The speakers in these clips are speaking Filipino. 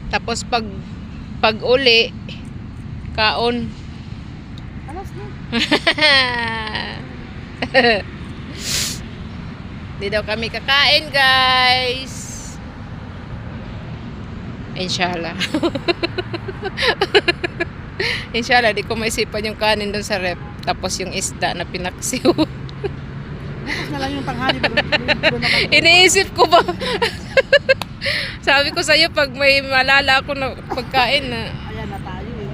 Tapos pag uli, kaon. Alas na. Di daw kami kakain, guys. Inshallah. Inshallah, di ko maisipan yung kanin doon sa rep. Tapos yung isda na pinaksiw. Bukas na lang yung tanghali. Iniisip ko ba? Sabi ko sa'yo, pag may malala ako na pagkain na. Ayan na tayo eh.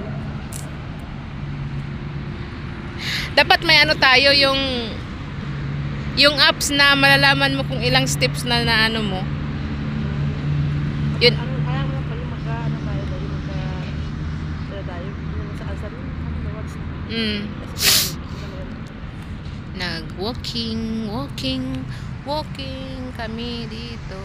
Dapat may ano tayo, yung apps na malalaman mo kung ilang steps na ano mo. Yun. Ano, kaya mo lang pala ano tayo dahil tayo sa answer yun. Walking kami dito.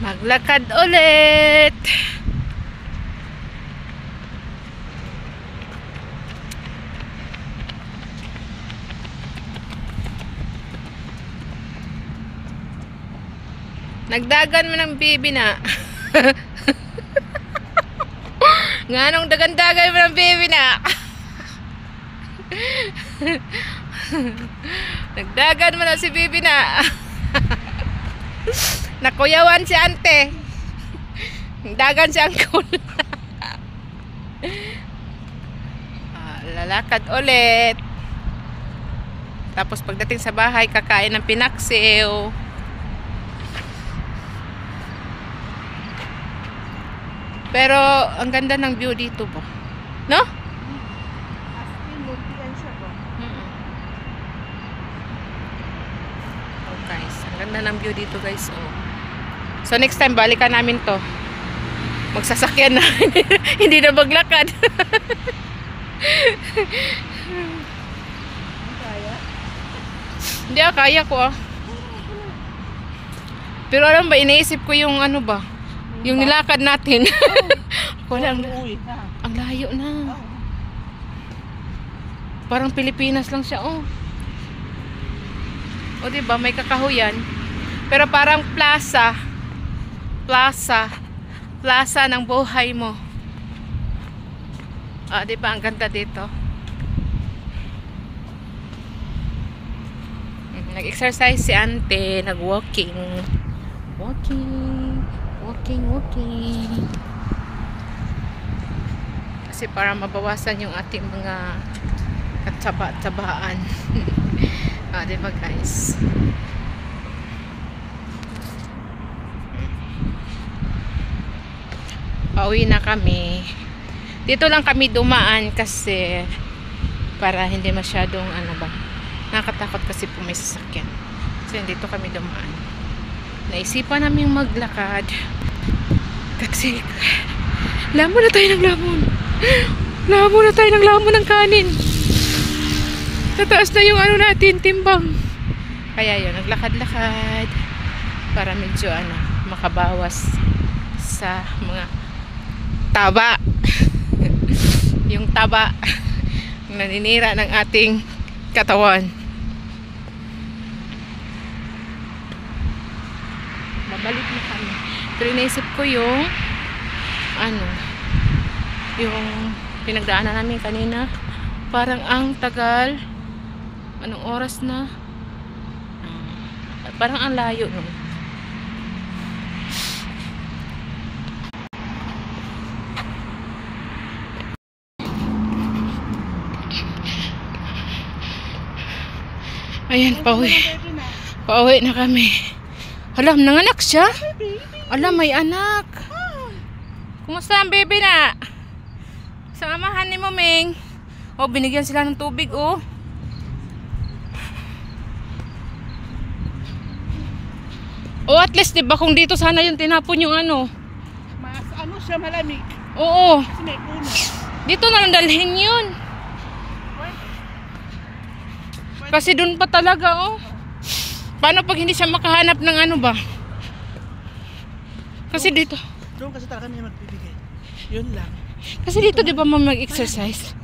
Maglakad ulit. Nagdagan mo ng baby na. Nganong dagan-dagan mo ng baby na. Nagdagan mo na si baby na. Nakuyawan si ante. Dagan si angkol. Lalakad ulit. Tapos pagdating sa bahay, kakain ng pinaksiw. Pero ang ganda ng view dito ba? No? Oh guys, ang ganda ng view dito guys. Oh. So next time balikan namin to. Magsasakyan na. Hindi na maglakad. Kaya? Hindi kaya ko ah. Pero alam ba, iniisip ko yung ano ba? Yung nilakad natin. Walang, ang layo na. Parang Pilipinas lang siya, oh. O diba, may kakahuyan. Pero parang plaza ng buhay mo. Ah, diba, ang ganda dito. Nag-exercise si ante, nag-walking. Walking. Kasi para mabawasan yung ating mga katsaba-tsabaan. Ah, diba guys? Pauwi na kami. Dito lang kami dumaan kasi para hindi masyadong ano ba. Nakatakot kasi po may sasakyan. So dito kami dumaan. Naisipan namin maglakad. Kasi lamon na tayo ng lamon. Lamon na tayo ng lamon ng kanin. Tataas na yung ano natin, timbang. Kaya yun, naglakad-lakad para medyo ano, makabawas sa mga taba. Yung taba naninira ng ating katawan. Babalik na kami. Pero iniisip ko yung ano, yung pinagdaanan namin kanina. Parang ang tagal. Anong oras na? Parang ang layo no. Ayan, pauwi na kami. Alam, nanganak siya? Alam, may anak. Kumusta ang baby na? Sa amahan ni mo, Ming. Oh, binigyan sila ng tubig, oh. Oh, at least, diba, kung dito sana yung tinapon yung ano. Mas ano siya, malamig. Oo. Kasi may puno. Dito na lang dalhin yun. Kasi dun pa talaga, oh. Paano pag hindi siya makahanap ng ano ba? Kasi dito. Doon kasi talaga may magbibigay. Yun lang. Kasi dito, di ba, mag-exercise?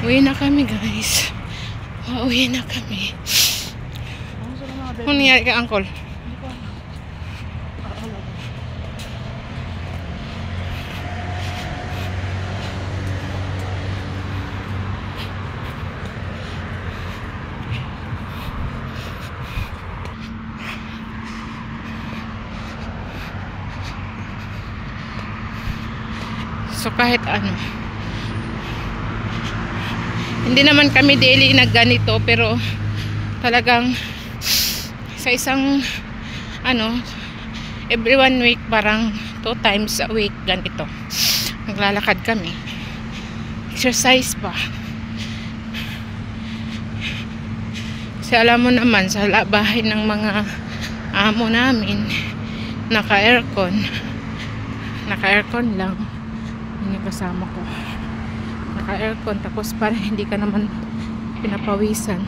Uwi na kami, guys. Uwi na kami. Ano sila mga bed? Ano nangyari kay Uncle? Hindi ko alam. Ano? So kahit ano, hindi naman kami daily na ganito, pero talagang sa isang ano, every 1 week, parang 2 times a week ganito naglalakad kami, exercise pa. Kasi alam mo naman, sa bahay ng mga amo namin, naka-aircon lang. Yun yung kasama ko, naka-aircon, tapos para hindi ka naman pinapawisan,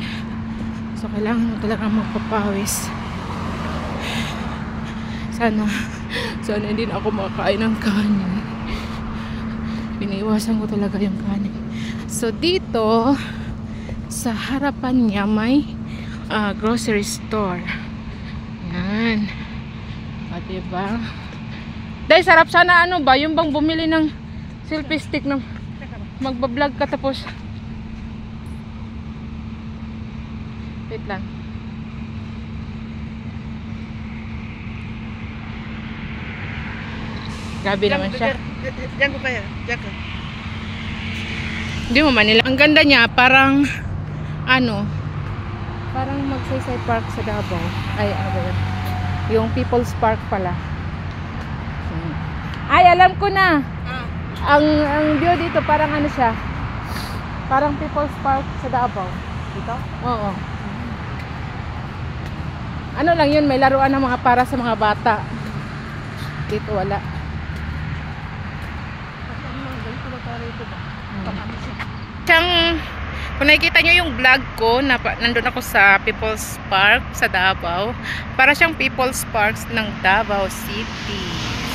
so kailangan mo talaga magpapawis. Sana hindi na ako makakain ng kanin. Piniiwasan ko talaga yung kanin. So dito sa harapan niya may grocery store. Yan, o diba? Dahil sarap sana ano ba, yung bang bumili ng selfie stick na magbablog ka tapos wait lang. Grabe naman siya. Diyan ko kaya. Diyan ka. Hindi mo Manila. Ang ganda niya, parang ano, parang Magsaysay Park sa Davao. Ay, ano ba yun? Yung People's Park pala. Ay, alam ko na. Ang view dito parang ano siya, parang People's Park sa Davao. Dito? Oo. Ano lang yun, may laruan ng mga para sa mga bata. Dito wala. Ganito ba tayo ito ba? Siyang, kung nakikita nyo yung vlog ko, nandun ako sa People's Park sa Davao. Para siyang People's Park ng Davao City.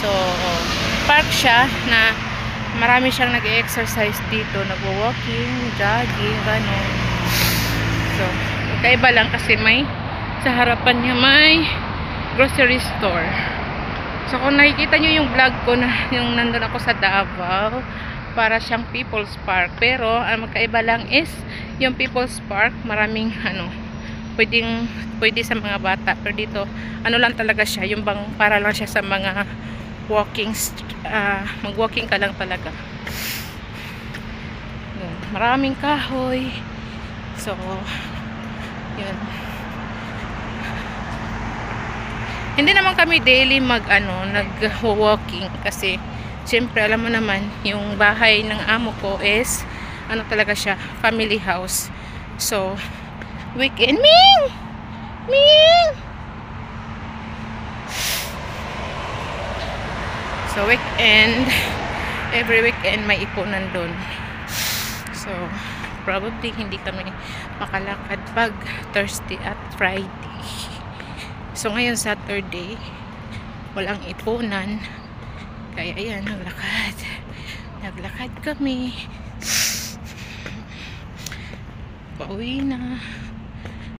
So, park siya na marami siyang nag-exercise dito, nagwo-walking, jogging, gano'n. So, kaiba lang kasi may sa harapan niya may grocery store. So, kung nakikita nyo yung vlog ko na yung nandun ako sa Davao, para siyang People's Park. Pero, ang magkaiba lang is yung People's Park, maraming ano, pwede sa mga bata. Pero dito, ano lang talaga siya, yung bang para lang siya sa mga walking, mag-walking ka lang talaga. Yun, maraming kahoy. So, yun. Hindi naman kami daily nag-walking kasi siyempre alam mo naman yung bahay ng amo ko is ano talaga siya, family house. So, weekend, Ming! So, weekend, every weekend may ipunan doon. So, probably hindi kami makalakad pag Thursday at Friday. So, ngayon Saturday, walang ipunan. Kaya ayan, naglakad kami. Pauwi na.